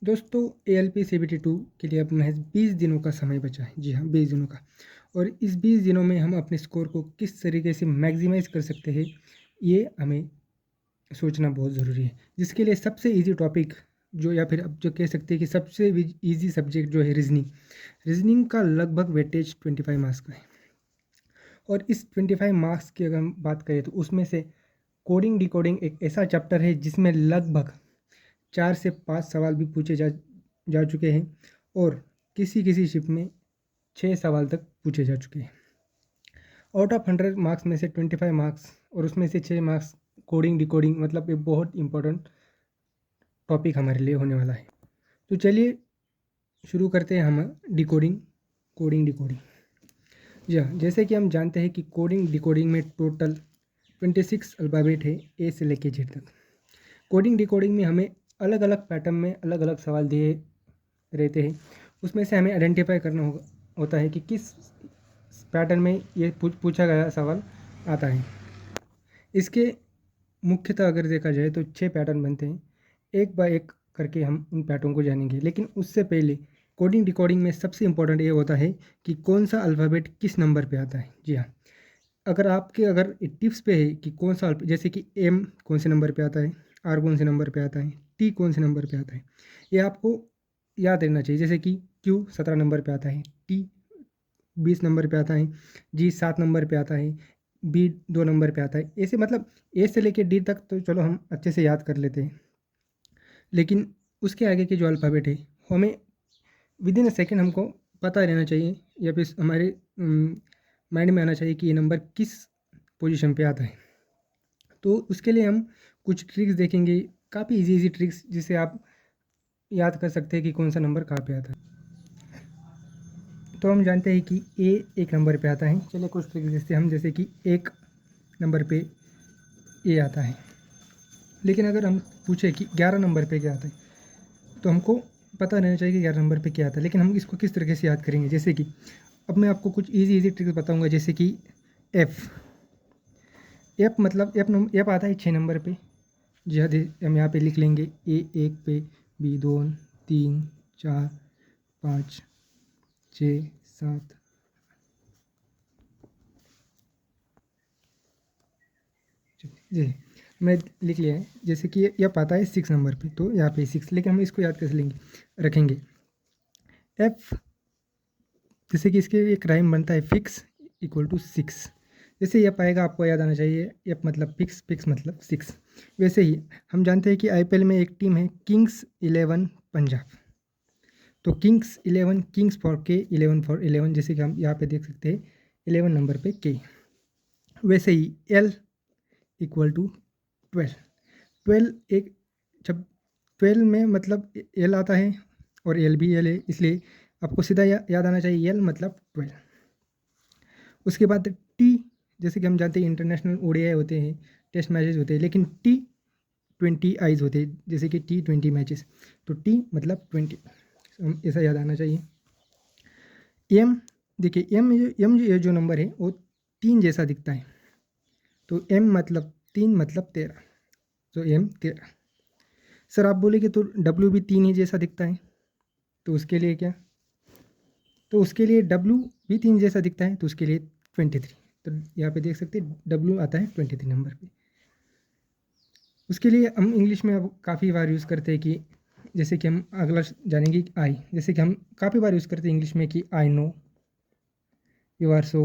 दोस्तों ALP CBT 2 के लिए अब महज 20 दिनों का समय बचा है। जी हाँ, 20 दिनों का। और इस 20 दिनों में हम अपने स्कोर को किस तरीके से मैक्सिमाइज़ कर सकते हैं, ये हमें सोचना बहुत ज़रूरी है। जिसके लिए सबसे ईज़ी टॉपिक जो या फिर अब जो कह सकते हैं कि सबसे ईज़ी सब्जेक्ट जो है रीज़निंग। रीज़निंग का लगभग वेटेज 25 मार्क्स का है। और इस 25 मार्क्स की अगर हम बात करें तो उसमें से कोडिंग डिकोडिंग एक ऐसा चैप्टर है जिसमें लगभग 4 से 5 सवाल भी पूछे जा चुके हैं और किसी किसी शिफ्ट में 6 सवाल तक पूछे जा चुके हैं। आउट ऑफ 100 मार्क्स में से 25 मार्क्स और उसमें से 6 मार्क्स कोडिंग डिकोडिंग, मतलब ये बहुत इंपॉर्टेंट टॉपिक हमारे लिए होने वाला है। तो चलिए शुरू करते हैं हम डिकोडिंग कोडिंग डिकोडिंग। जी हाँ, जैसे कि हम जानते हैं कि कोडिंग डिकोडिंग में टोटल 26 अल्फ़ाबेट है, ए से लेके जेड तक। कोडिंग डिकोडिंग में हमें अलग अलग पैटर्न में अलग अलग सवाल दिए रहते हैं। उसमें से हमें आइडेंटिफाई करना होता है कि किस पैटर्न में ये पूछा गया सवाल आता है। इसके मुख्यतः अगर देखा जाए तो 6 पैटर्न बनते हैं। एक बाय एक करके हम उन पैटर्न को जानेंगे, लेकिन उससे पहले कोडिंग डिकोडिंग में सबसे इम्पोर्टेंट ये होता है कि कौन सा अल्फ़ाबेट किस नंबर पे आता है। जी हाँ, अगर टिप्स पे है कि कौन सा जैसे कि एम कौन से नंबर पे आता है, आर कौन से नंबर पे आता है, टी कौन से नंबर पे आता है, ये आपको याद रहना चाहिए। जैसे कि क्यू 17 नंबर पे आता है, टी 20 नंबर पे आता है, जी 7 नंबर पे आता है, बी 2 नंबर पे आता है। ऐसे मतलब ए से लेके डी तक तो चलो हम अच्छे से याद कर लेते हैं, लेकिन उसके आगे के जो अल्फ़ाबेट है हमें विद इन अ सेकेंड हमको पता रहना चाहिए या फिर हमारे माइंड में आना चाहिए कि ये नंबर किस पोजीशन पे आता है। तो उसके लिए हम कुछ ट्रिक्स देखेंगे, काफ़ी इजी इजी ट्रिक्स जिसे आप याद कर सकते हैं कि कौन सा नंबर कहाँ पे आता है। तो हम जानते हैं कि ए एक नंबर पे आता है। चलिए कुछ ट्रिक्स देखते हैं हम, जैसे कि एक नंबर पे ए आता है, लेकिन अगर हम पूछे कि 11 नंबर पे क्या आता है तो हमको पता रहना चाहिए कि 11 नंबर पे क्या आता है। लेकिन हम इसको किस तरीके से याद करेंगे, जैसे कि अब मैं आपको कुछ इजी इजी ट्रिक्स बताऊंगा। जैसे कि एफ़ एफ मतलब एफ आता है 6 नंबर पे। जी हाँ, हम यहाँ पे लिख लेंगे ए एक पे, बी 2, 3, 4, 5, 6, 7, जी मैं लिख लिया है। जैसे कि ये आता है 6 नंबर पे, तो यहाँ पे 6, लेकिन हम इसको याद कैसे रखेंगे एफ। जैसे कि इसके एक राइम बनता है फिक्स इक्वल टू 6। जैसे ये पाएगा आपको याद आना चाहिए एफ मतलब फिक्स, फिक्स मतलब 6। वैसे ही हम जानते हैं कि IPL में एक टीम है किंग्स 11 पंजाब। तो किंग्स 11, किंग्स फॉर के, 11 फॉर 11, जैसे कि हम यहाँ पे देख सकते हैं 11 नंबर पे के। वैसे ही एल इक्वल टू 12। 12 एक, जब 12 में मतलब एल आता है और एल भी एल है, इसलिए आपको सीधा याद आना चाहिए एल मतलब 12। उसके बाद टी, जैसे कि हम जानते हैं इंटरनेशनल ODI होते हैं, टेस्ट मैचेस होते हैं, लेकिन T20 आइज होते हैं, जैसे कि T20 मैचेस। तो टी मतलब 20, ऐसा याद आना चाहिए। एम, देखिए एम ये जो नंबर है वो 3 जैसा दिखता है, तो एम मतलब 3 मतलब 13, तो एम 13। सर आप बोले तो डब्ल्यू भी 3 ही जैसा दिखता है, तो उसके लिए क्या, तो उसके लिए डब्ल्यू भी 3 जैसा दिखता है, तो उसके लिए 23। तो यहाँ पे देख सकते हैं डब्ल्यू आता है 23 नंबर पे। उसके लिए हम इंग्लिश में अब काफ़ी बार यूज़ करते हैं कि जैसे कि हम अगला जानेंगे आई, जैसे कि हम काफ़ी बार यूज़ करते हैं इंग्लिश में कि I know you are so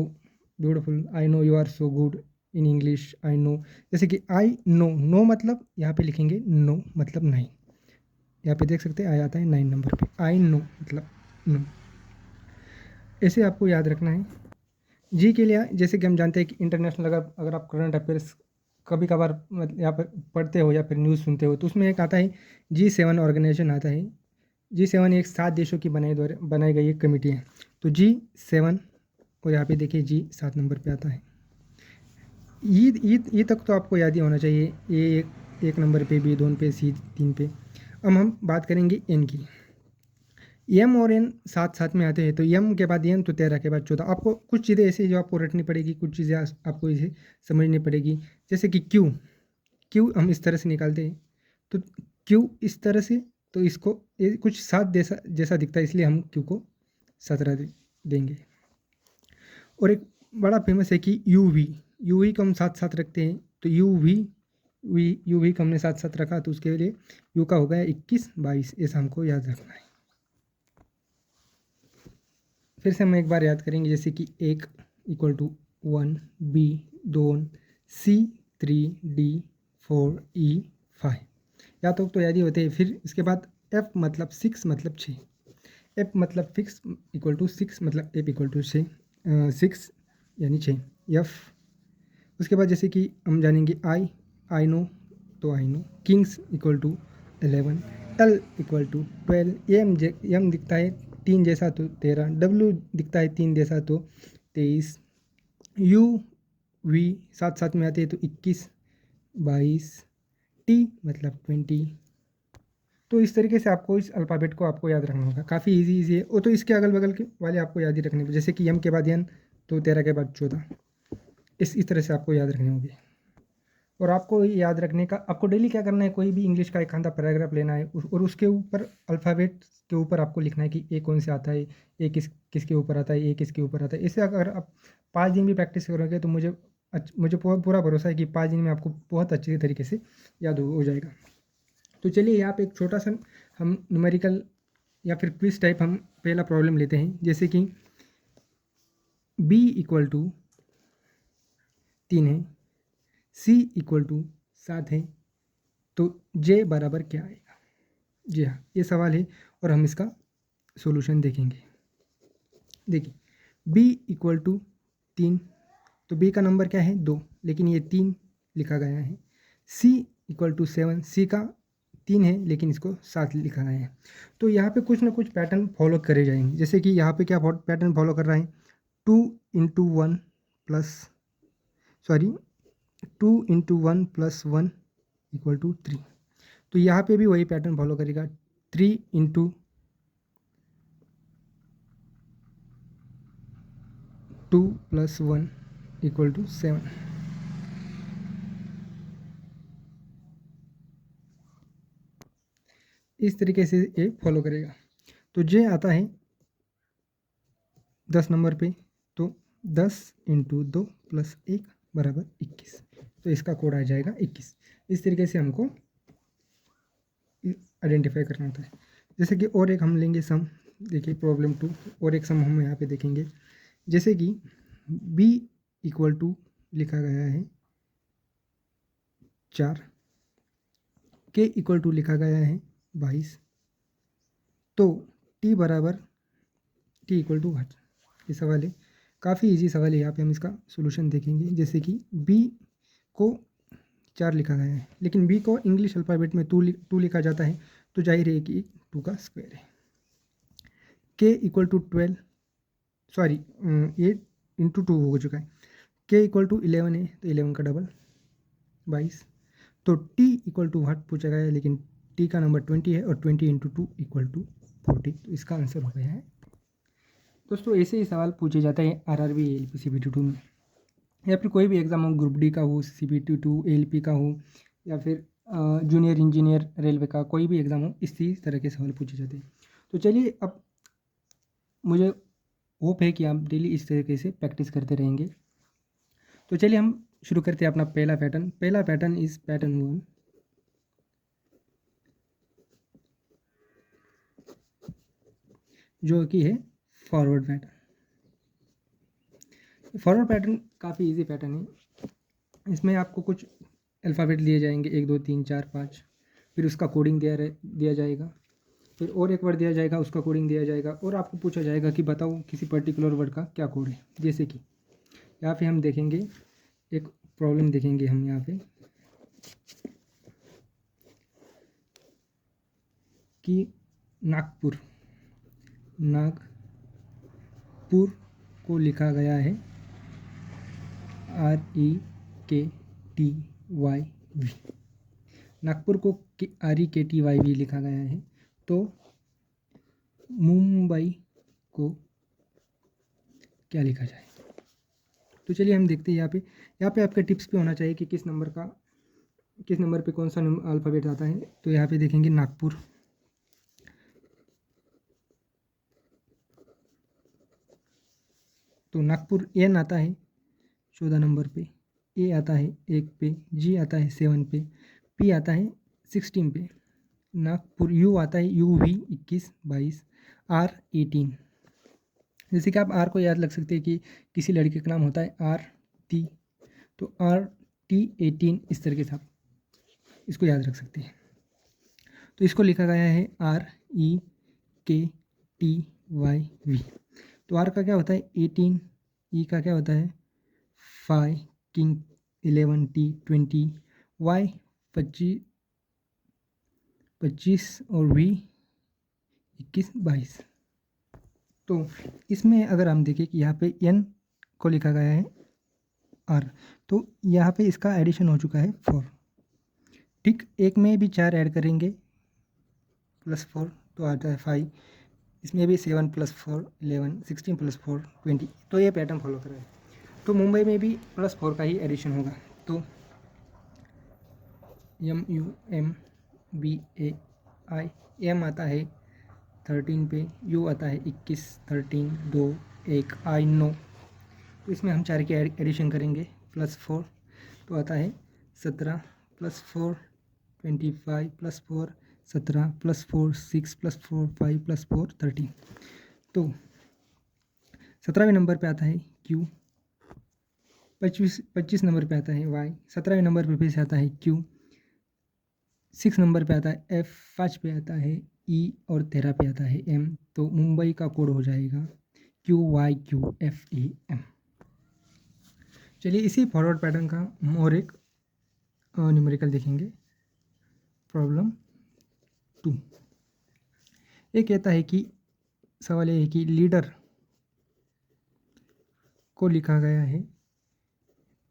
beautiful, I know you are so good in English, I know. जैसे कि आई नो, नो मतलब यहाँ पे लिखेंगे नो मतलब नहीं। यहाँ पे देख सकते हैं आई आता है 9 नंबर पे, आई नो मतलब नो। ऐसे आपको याद रखना है। जी के लिए जैसे कि हम जानते हैं कि इंटरनेशनल अगर आप करंट अफेयर्स कभी कभार यहाँ पर पढ़ते हो या फिर न्यूज़ सुनते हो, तो उसमें एक आता है G7 ऑर्गेनाइजेशन आता है। G7 एक 7 देशों की बनाई गई एक कमेटी है। तो G7, और यहाँ पे देखिए जी 7 नंबर पे आता है। ई तक तो आपको याद ही होना चाहिए। ए एक नंबर पे, बी 2 पे, सी 3 पे। अब हम बात करेंगे एन की। एम और एन साथ साथ में आते हैं, तो एम के बाद एन, तो 13 के बाद 14। आपको कुछ चीज़ें ऐसी जो आपको रटनी पड़ेगी, कुछ चीज़ें आपको इसे समझनी पड़ेगी। जैसे कि क्यू, क्यू हम इस तरह से निकालते हैं, तो क्यू इस तरह से तो इसको ये कुछ 7 जैसा जैसा दिखता है, इसलिए हम क्यू को 17 देंगे। और एक बड़ा फेमस है कि यू वी को हम साथ साथ रखते हैं, तो यू वी को हमने साथ साथ रखा, तो उसके लिए यू का हो गया 21 22, ऐसा हमको याद रखना है। फिर से हम एक बार याद करेंगे, जैसे कि 1 equal to 1, B 2, C 3, D 4, E 5, या तो याद ही होते हैं। फिर इसके बाद एफ मतलब 6 मतलब 6, एफ मतलब फिक्स इक्वल टू 6 मतलब एफ इक्वल टू 6 यानी 6 एफ। उसके बाद जैसे कि हम जानेंगे आई नो, तो I know kings equal to 11, L equal to 12, M दिखता है 3 जैसा तो 13, डब्ल्यू दिखता है 3 जैसा तो 23, यू वी साथ साथ में आते हैं तो 21 22, टी मतलब 20। तो इस तरीके से आपको इस अल्फ़ाबेट को आपको याद रखना होगा, काफ़ी इजी है। वो तो इसके अगल बगल के वाले आपको याद ही रखने होंगे, जैसे कि एम के बाद एन तो 13 के बाद 14, इस तरह से आपको याद रखने होंगे। और आपको ये याद रखने का, आपको डेली क्या करना है, कोई भी इंग्लिश का एक आधा पैराग्राफ लेना है और उसके ऊपर अल्फ़ाबेट के ऊपर आपको लिखना है कि ए कौन से आता है, ए किसके ऊपर आता है, ए किसके ऊपर आता है। इससे अगर आप 5 दिन भी प्रैक्टिस करोगे तो मुझे पूरा भरोसा है कि 5 दिन में आपको बहुत अच्छे तरीके से याद हो जाएगा। तो चलिए यहाँ पे एक छोटा सा हम न्यूमेरिकल या फिर क्विज टाइप हम पहला प्रॉब्लम लेते हैं, जैसे कि b इक्वल टू 3 है, c इक्वल टू 7 है, तो j बराबर क्या आएगा। जी हाँ, ये सवाल है और हम इसका सॉल्यूशन देखेंगे। देखिए b इक्वल टू 3, तो b का नंबर क्या है 2, लेकिन ये 3 लिखा गया है। c इक्वल टू 7, c का 3 है लेकिन इसको 7 लिखा गया है। तो यहाँ पे कुछ ना कुछ पैटर्न फॉलो करे जाएंगे, जैसे कि यहाँ पे क्या पैटर्न फॉलो कर रहा है, 2 इंटू 1 प्लस 1 इक्वल टू 3, तो यहाँ पे भी वही पैटर्न फॉलो करेगा, 3 इंटू 2 प्लस 1 इक्वल टू 7। इस तरीके से ये फॉलो करेगा। तो जे आता है 10 नंबर पे, तो 10 इंटू 2 प्लस 1 बराबर 21, तो इसका कोड आ जाएगा 21। इस तरीके से हमको आइडेंटिफाई करना होता है। जैसे कि और एक हम लेंगे सम, देखिए प्रॉब्लम 2, और एक सम हम यहाँ पे देखेंगे, जैसे कि b इक्वल टू लिखा गया है 4, k इक्वल टू लिखा गया है 22, तो t बराबर t इक्वल टू 8। ये सवाल है, काफ़ी इजी सवाल है। यहाँ पे हम इसका सॉल्यूशन देखेंगे, जैसे कि b को 4 लिखा गया है, लेकिन b को इंग्लिश अल्फ़ाबेट में 2 लिखा जाता है, तो जाहिर है कि 2 का स्क्वायर है। k इक्वल टू 12, सॉरी ये इंटू 2 हो चुका है। k इक्वल टू 11 है, तो 11 का डबल 22, तो t इक्वल टू 8 पूछा गया है, लेकिन t का नंबर 20 है और 20 इंटू 2 इक्वल टू 40, तो इसका आंसर हो गया है। दोस्तों ऐसे ही सवाल पूछे जाते हैं RRB ALP CBT2 में, या फिर कोई भी एग्ज़ाम हो, ग्रुप डी का हो, CBT2 ALP का हो, या फिर जूनियर इंजीनियर रेलवे का कोई भी एग्ज़ाम हो, इसी तरह के सवाल पूछे जाते हैं। तो चलिए, अब मुझे होप है कि आप डेली इस तरीके से प्रैक्टिस करते रहेंगे। तो चलिए हम शुरू करते हैं अपना पहला पैटर्न इज पैटर्न 1, जो कि है फॉरवर्ड पैटर्न। फॉरवर्ड पैटर्न काफ़ी इजी पैटर्न है। इसमें आपको कुछ अल्फ़ाबेट दिए जाएंगे, 1 2 3 4 5, फिर उसका कोडिंग दिया जाएगा, फिर और एक वर्ड दिया जाएगा, उसका कोडिंग दिया जाएगा, और आपको पूछा जाएगा कि बताओ किसी पर्टिकुलर वर्ड का क्या कोड है। जैसे कि यहाँ पे हम देखेंगे, एक प्रॉब्लम देखेंगे हम यहाँ पे कि नागपुर को लिखा गया है REKTYV, नागपुर को REKTYV लिखा गया है, तो मुंबई को क्या लिखा जाए। तो चलिए हम देखते हैं, यहाँ पे आपका टिप्स पे होना चाहिए कि किस नंबर पे कौन सा अल्फ़ाबेट आता है। तो यहाँ पे देखेंगे नागपुर, तो नागपुर एन आता है 14 नंबर पे, ए आता है 1 पे, जी आता है 7 पे, पी आता है 16 पे, नागपुर यू आता है यू वी 21 22, आर 18। जैसे कि आप आर को याद रख सकते हैं कि किसी लड़के का नाम होता है आरती, तो RT18 इस तरीके से आप इसको याद रख सकते हैं। तो इसको लिखा गया है REKTYV। तो आर का क्या होता है 18, ई का क्या होता है 5, किंग 11, टी 20, वाई 25 और वी 21 22। तो इसमें अगर हम देखें कि यहाँ पे एन को लिखा गया है आर, तो यहाँ पे इसका एडिशन हो चुका है 4। ठीक, एक में भी 4 ऐड करेंगे +4 तो आता है 5, इसमें भी 7 +4 11, 16 +4 20। तो ये पैटर्न फॉलो कर रहा है। तो मुंबई में भी +4 का ही एडिशन होगा। तो MUMBAI, एम आता है 13 पे, यू आता है 21 13 2 1 आई 9। तो इसमें हम 4 के एडिशन करेंगे +4 तो आता है 17 +4 25 +4 17 +4 6 +4 5 +4 13। तो 17वें नंबर पे आता है क्यू, 25 नंबर पे आता है वाई, 17वें नंबर पे फिर से आता है क्यू, 6 नंबर पे आता है एफ, 5 पे आता है ई और 13 पे आता है एम। तो मुंबई का कोड हो जाएगा QYQFEM। चलिए इसी फॉरवर्ड पैटर्न का हम और एक न्यूमेरिकल देखेंगे। प्रॉब्लम 2 ये कहता है कि सवाल ये है कि लीडर को लिखा गया है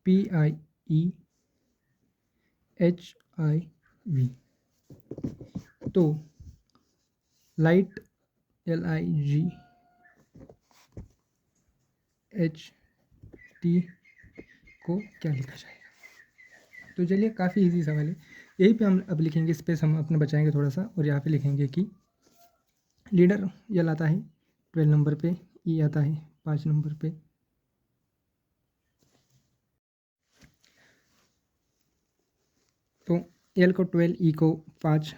PIEHIV, तो लाइट LIGHT को क्या लिखा जाएगा। तो चलिए काफ़ी इजी सवाल है, यही पे हम अब लिखेंगे, स्पेस हम अपने बचाएंगे थोड़ा सा और यहाँ पे लिखेंगे कि लीडर यल आता है 12 नंबर पे, ई आता है 5 नंबर पे, तो एल को 12, ई को 5,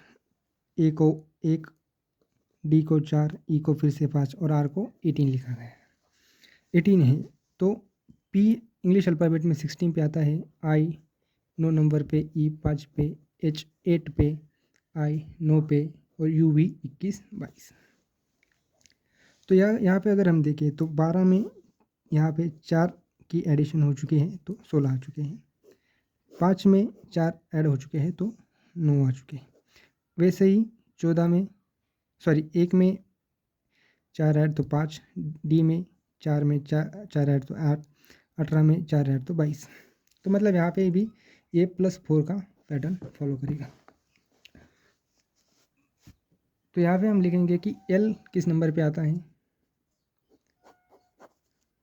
ए को 1, डी को 4, ई को फिर से 5 और आर को 18 लिखा गया है। 18 है तो पी इंग्लिश अल्फ़ाबेट में 16 पे आता है, आई 9 नंबर पे, ई 5 पे, एच 8 पे, आई 9 पे और यू वी 21 22। तो यहाँ पे अगर हम देखें तो 12 में यहाँ पे 4 की एडिशन हो चुकी है तो 16 आ चुके हैं, 5 में 4 ऐड हो चुके हैं तो 9 आ चुके हैं। वैसे ही 14 में एक में 4 ऐड तो 5, डी में 4 में 4 ऐड तो 8, 18 में 4 ऐड तो 22। तो मतलब यहाँ पे भी ए +4 का पैटर्न फॉलो करेगा। तो यहाँ पे हम लिखेंगे कि एल किस नंबर पे आता है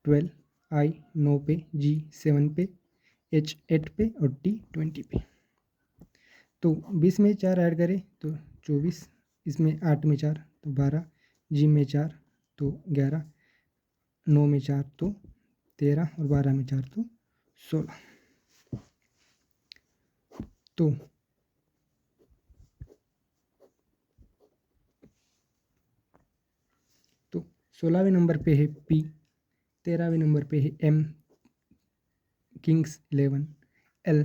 12, आई 9 पे, जी 7 पे, एच 8 पे और टी 20 पे। तो 20 में 4 ऐड करें तो 24, इसमें 8 में 4 तो 12, जी में 4 तो 11, 9 में 4 तो 13 और 12 में 4 तो 16। तो 16वें नंबर पे है पी, 13वें नंबर पे है एम, किंग्स 11, एल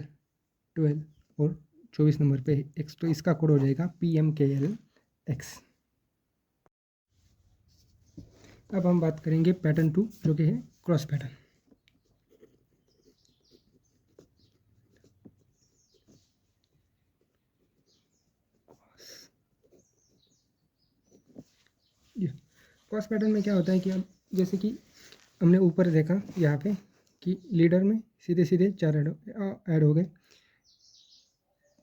12 और 24 नंबर पे है एक्स। तो इसका कोड हो जाएगा PMKLX। अब हम बात करेंगे पैटर्न 2 जो कि है क्रॉस पैटर्न। क्रॉस पैटर्न में क्या होता है कि अब जैसे कि हमने ऊपर देखा यहाँ पे कि लीडर में सीधे सीधे 4 ऐड हो गए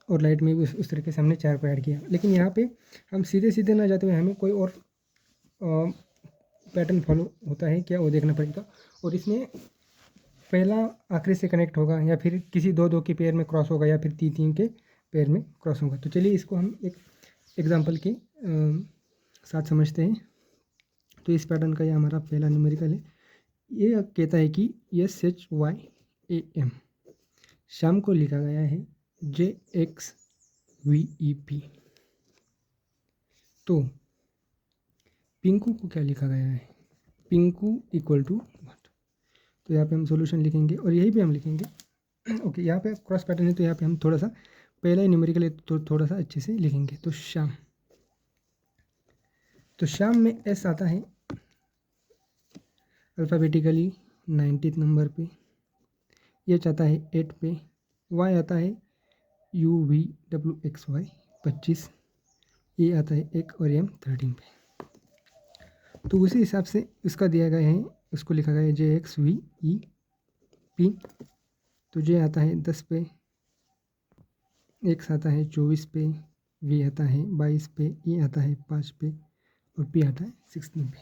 और लाइट में भी उस तरीके से हमने 4 को ऐड किया। लेकिन यहाँ पे हम सीधे सीधे ना जाते हुए हमें कोई और पैटर्न फॉलो होता है क्या वो देखना पड़ेगा। और इसमें पहला आखिरी से कनेक्ट होगा या फिर किसी 2-2 के पेयर में क्रॉस होगा या फिर 3-3 के पेयर में क्रॉस होगा। तो चलिए इसको हम एक एग्जांपल के साथ समझते हैं। तो इस पैटर्न का ये हमारा पहला न्यूमेरिकल है, ये कहता है कि SHYAM, शाम को लिखा गया है JXVEP। तो पिंकू को क्या लिखा गया है, पिंकू इक्वल टू व्हाट। तो यहाँ पे हम सॉल्यूशन लिखेंगे और यही पे हम लिखेंगे ओके। यहाँ पे क्रॉस पैटर्न है तो यहाँ पे हम थोड़ा सा पहला ही न्यूमेरिकल है तो थोड़ा सा अच्छे से लिखेंगे। तो शाम, तो शाम में एस आता है अल्फ़ाबेटिकली 90 नंबर पे, एच आता है 8 पे, वाई आता है UVWXY 25, ए आता है 1 और एम 13 पे। तो उसी हिसाब से इसका दिया गया है, उसको लिखा गया है JXVEP। तो जे आता है 10 पे, एक्स आता है 24 पे, वी आता है 22 पे, ई आता है 5 पे और पी आता है 16 पे।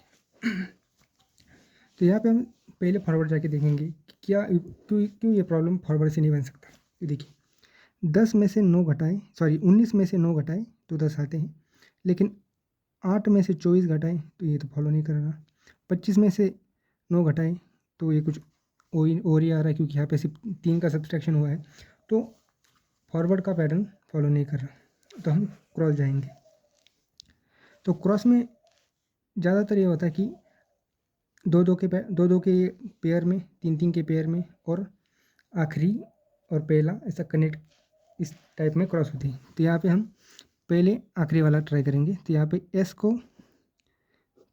तो यहाँ पे हम पहले फॉरवर्ड जाके देखेंगे कि क्या क्यों ये प्रॉब्लम फॉरवर्ड से नहीं बन सकता। ये देखिए 10 में से 9 घटाएं, सॉरी 19 में से 9 घटाएं तो 10 आते हैं, लेकिन 8 में से 24 घटाएं तो ये तो फॉलो नहीं कर रहा। 25 में से 9 घटाएं तो ये कुछ और ही आ रहा है, क्योंकि यहाँ पे सिर्फ 3 का सब्सट्रैक्शन हुआ है, तो फॉरवर्ड का पैटर्न फॉलो नहीं कर रहा। तो हम क्रॉस जाएंगे। तो क्रॉस में ज़्यादातर ये होता है कि दो दो के पेयर में, 3 के पेयर में, और आखिरी और पहला ऐसा कनेक्ट इस टाइप में क्रॉस होती है। तो यहाँ पे हम पहले आखिरी वाला ट्राई करेंगे। तो यहाँ पे एस को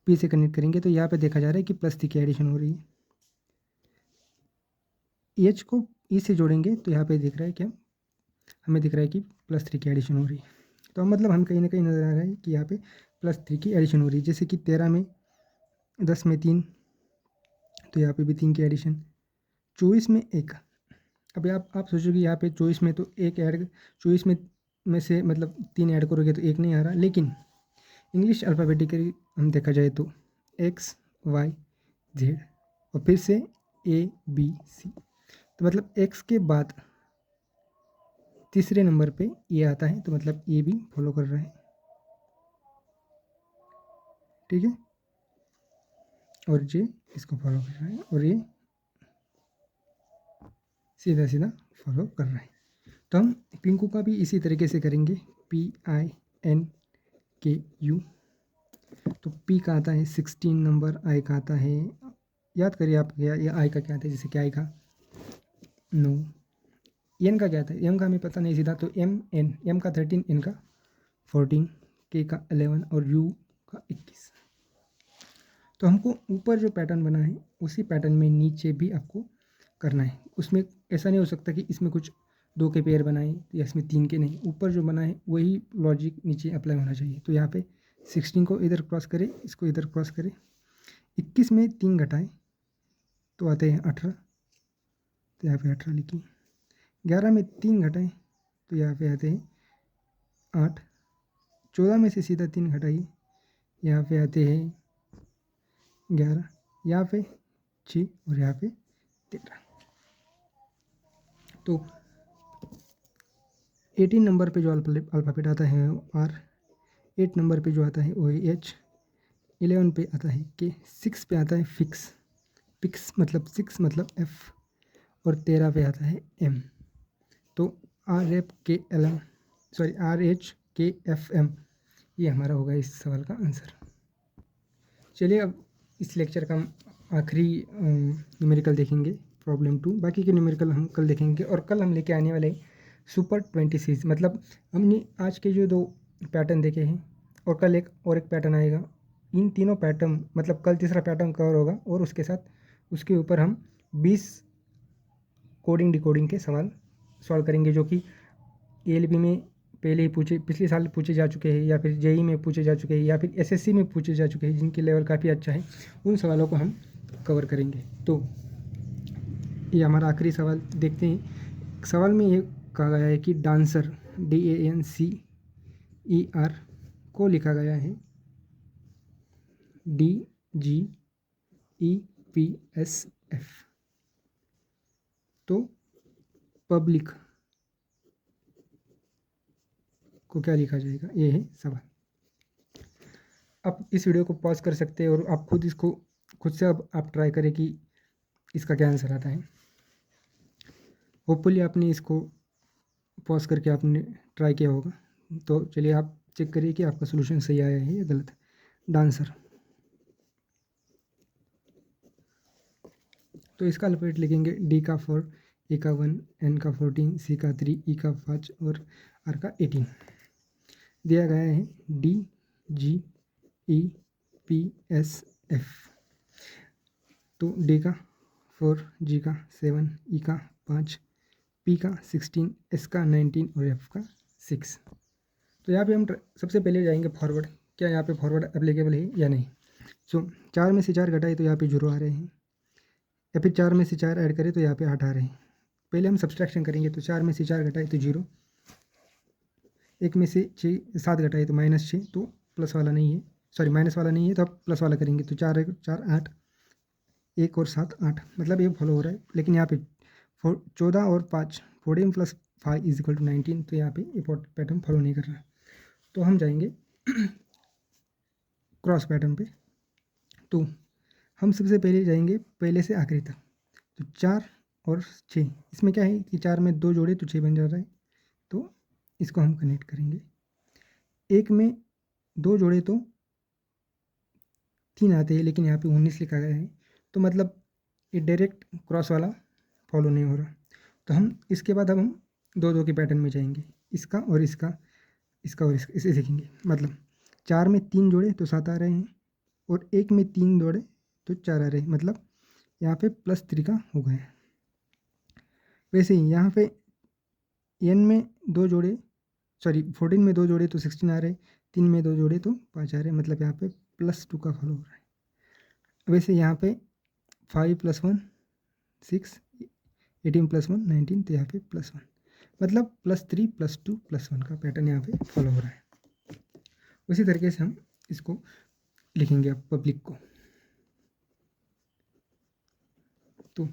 पी से कनेक्ट करेंगे तो यहाँ पे देखा जा रहा है कि +3 की एडिशन हो रही है। एच को ई से जोड़ेंगे तो यहाँ पे दिख रहा है क्या, हमें दिख रहा है कि +3 की एडिशन हो रही है। तो मतलब हम कहीं ना कहीं नज़र आ रहा है कि यहाँ पे +3 की एडिशन हो रही है। जैसे कि 13 में 10 में 3, तो यहाँ पे भी 3 की एडिशन। 24 में 1। अभी आप सोचोगे यहाँ पे 24 में तो 1 ऐड, 24 में से मतलब 3 ऐड करोगे तो 1 नहीं आ रहा, लेकिन इंग्लिश अल्फ़ाबेटिकली हम देखा जाए तो X Y Z और फिर से ABC, तो मतलब X के बाद तीसरे नंबर पे ये आता है, तो मतलब ये भी फॉलो कर रहा है, ठीक है। और जे इसको फॉलो कर रहा है और ये सीधा सीधा फॉलो कर रहा है। तो हम पिंकू का भी इसी तरीके से करेंगे, PINKU। तो पी का आता है 16 नंबर, आई का आता है, याद करिए आप क्या ये आई का क्या आता है, जैसे कि आई का 9, एन का क्या था, एम का हमें पता नहीं सीधा, तो एम का 13, एन का 14, के का 11 और यू का 21। तो हमको ऊपर जो पैटर्न बना है उसी पैटर्न में नीचे भी आपको करना है। उसमें ऐसा नहीं हो सकता कि इसमें कुछ 2 के पेयर बनाए या इसमें 3 के, नहीं, ऊपर जो बना है वही लॉजिक नीचे अप्लाई होना चाहिए। तो यहाँ पे 16 को इधर क्रॉस करें, इसको इधर क्रॉस करें, 21 में 3 घटाएं तो आते हैं 18, तो यहाँ पे 18 लिखिए। 11 में 3 घटाएं तो यहाँ पे आते हैं 8। 14 में से सीधा 3 घटाइए, यहाँ पे आते हैं 11, यहाँ पे 6 और यहाँ पे 13। तो 18 नंबर पे जो अल्फ़ाबेट आता है वो R, 8 नंबर पे जो आता है वो है H, 11 पे आता है K, 6 पे आता है फिक्स मतलब 6 मतलब F, और 13 पे आता है M। तो RHKFM ये हमारा होगा इस सवाल का आंसर। चलिए अब इस लेक्चर का हम आखिरी न्यूमेरिकल देखेंगे, प्रॉब्लम 2। बाकी के न्यूमेरिकल हम कल देखेंगे, और कल हम लेके आने वाले सुपर 26, मतलब हमने आज के जो 2 पैटर्न देखे हैं और कल एक पैटर्न आएगा। इन तीनों पैटर्न मतलब कल तीसरा पैटर्न कवर होगा, और उसके साथ उसके ऊपर हम 20 कोडिंग डिकोडिंग के सवाल सॉल्व करेंगे, जो कि ALB में पहले ही पिछले साल पूछे जा चुके हैं, या फिर JEE में पूछे जा चुके हैं, या फिर SSC में पूछे जा चुके हैं, जिनके लेवल काफ़ी अच्छा है। उन सवालों को हम कवर करेंगे। तो ये हमारा आखिरी सवाल देखते हैं। सवाल में ये कहा गया है कि डांसर DANCER को लिखा गया है DGEPSF। तो पब्लिक को क्या लिखा जाएगा, ये है सवाल। आप इस वीडियो को पॉज कर सकते हैं और आप खुद से अब आप ट्राई करें कि इसका क्या आंसर आता है। होपफुली आपने इसको पॉज करके आपने ट्राई किया होगा। तो चलिए आप चेक करिए कि आपका सोल्यूशन सही आया है या गलत है। आंसर तो इसका अल्फ़ाबेट लिखेंगे। डी का 4, ए का 1, एन का 14, सी का 3, ई का 5 और आर का 18 दिया गया है। डी, जी, ई, पी, एस, एफ। तो डी का 4, जी का 7, ई का 5, पी का 16, एस का 19 और एफ का 6। तो यहाँ पे हम सबसे पहले जाएंगे फॉरवर्ड। क्या यहाँ पे फॉरवर्ड एप्लीकेबल है या नहीं। सो 4 में से 4 घटाए तो यहाँ पे 0 आ रहे हैं, या फिर 4 में से 4 ऐड करें तो यहाँ पे 8 आ रहे हैं। पहले हम सब्सट्रैक्शन करेंगे। तो 4 में से 4 घटाए तो 0, 1 में से 7 घटाए तो -6, तो प्लस वाला नहीं है, सॉरी माइनस वाला नहीं है, तो आप प्लस वाला करेंगे। तो 4 4 8, 1 और 7 8, मतलब ये फॉलो हो रहा है। लेकिन यहाँ पे 14 और 5, 14 + 5 = 19, तो यहाँ पे ये पैटर्न फॉलो नहीं कर रहा है। तो हम जाएंगे क्रॉस पैटर्न पे। तो हम सबसे पहले जाएंगे पहले से आखिरी तक। तो 4 और 6, इसमें क्या है कि 4 में 2 जोड़े तो 6 बन जा रहा है। तो इसको हम कनेक्ट करेंगे। 1 में 2 जोड़े तो 3 आते हैं, लेकिन यहाँ पे 19 लिखा गया है। तो मतलब ये डायरेक्ट क्रॉस वाला फॉलो नहीं हो रहा। तो हम इसके बाद अब हम 2 2 के पैटर्न में जाएंगे। इसका और इसका, इसका और इसका, इसे देखेंगे। मतलब 4 में 3 जोड़े तो 7 आ रहे हैं, और 1 में 3 जोड़े तो 4 आ रहे हैं। मतलब यहाँ पे +3 का हो गया। वैसे ही यहाँ पे n में 2 जोड़े, सॉरी 14 में 2 जोड़े तो 16 आ रहे, 3 में 2 जोड़े तो 5 आ रहे, मतलब यहाँ पे +2 का फॉलो हो रहा है। वैसे यहाँ पे 5 + 1 6, 18 + 1 19, तो यहाँ पे +1, मतलब +3 +2 +1 का पैटर्न यहाँ पे फॉलो हो रहा है। उसी तरीके से हम इसको लिखेंगे अब पब्लिक को। तो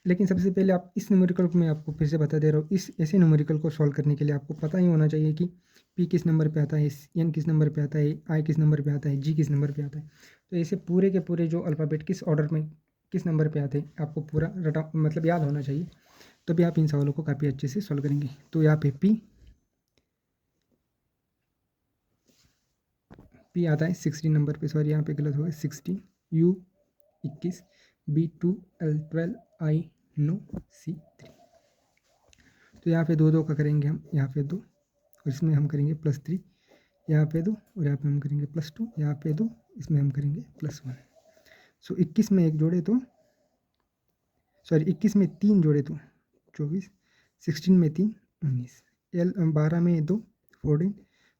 लेकिन सबसे पहले आप इस न्यूमेरिकल को मैं आपको फिर से बता दे रहा हूँ। इस ऐसे न्यूमेरिकल को सॉल्व करने के लिए आपको पता ही होना चाहिए कि पी किस नंबर पे आता है, एन किस नंबर पे आता है, आई किस नंबर पे आता है, जी किस नंबर पे आता है। तो ऐसे पूरे के पूरे जो अल्फ़ाबेट किस ऑर्डर में किस नंबर पे आते हैं आपको पूरा रटा मतलब याद होना चाहिए, तभी आप इन सवालों को काफ़ी अच्छे से सॉल्व करेंगे। तो यहाँ पे पी आता है 16 नंबर पे, सॉरी यहाँ पे गलत हुआ है, 16, यू 21, बी 2, एल 12, आई 9, सी 3। तो यहाँ पे 2 2 का करेंगे हम, यहाँ पे 2, और इसमें हम करेंगे +3, यहाँ पे 2, और यहाँ पे हम करेंगे +2, यहाँ पे 2, इसमें हम करेंगे +1। सो 21 में 1 जोड़े तो, सॉरी 21 में 3 जोड़े तो 24, 16 में 3 19, 12 में 2 14,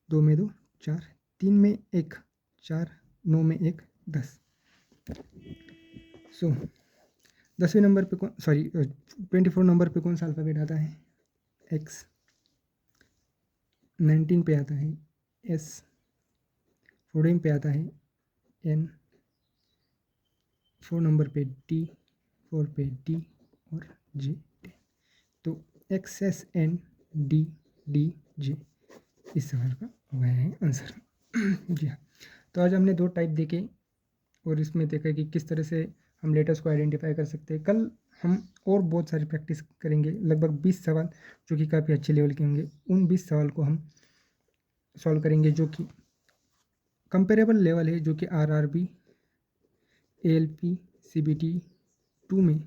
2 में 2 4, 3 में 1 4, 9 में 1 10। सो 10वें नंबर पे कौन, सॉरी 24 नंबर पे कौन सा अल्फ़ाबेट आता है, एक्स। 19 पे आता है एस, 14 पे आता है एन, 4 नंबर पे टी, 4 पे डी और जे। तो X S N D D J इस सवाल का वह है आंसर। जी हाँ। तो आज हमने 2 टाइप देखे और इसमें देखा कि किस तरह से हम लेटर्स को आइडेंटिफाई कर सकते हैं। कल हम और बहुत सारी प्रैक्टिस करेंगे, लगभग 20 सवाल जो कि काफ़ी अच्छे लेवल के होंगे। उन 20 सवाल को हम सॉल्व करेंगे जो कि कंपेरेबल लेवल है, जो कि RRB, ALP, CBT 2 में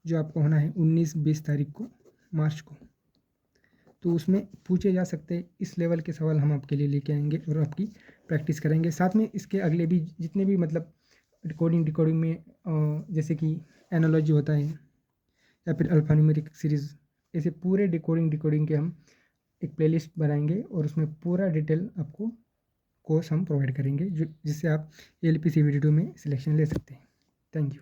जो आपको होना है 19-20 तारीख को, मार्च को। तो उसमें पूछे जा सकते हैं इस लेवल के सवाल हम आपके लिए लेके आएंगे और आपकी प्रैक्टिस करेंगे। साथ में इसके अगले भी जितने भी मतलब डिकोडिंग में जैसे कि एनालॉजी होता है या फिर अल्फान्यूमेरिक सीरीज़, ऐसे पूरे डिकोडिंग के हम एक प्लेलिस्ट बनाएंगे और उसमें पूरा डिटेल आपको कोर्स हम प्रोवाइड करेंगे, जो जिससे आप ALP CBT 2 में सिलेक्शन ले सकते हैं। Thank you.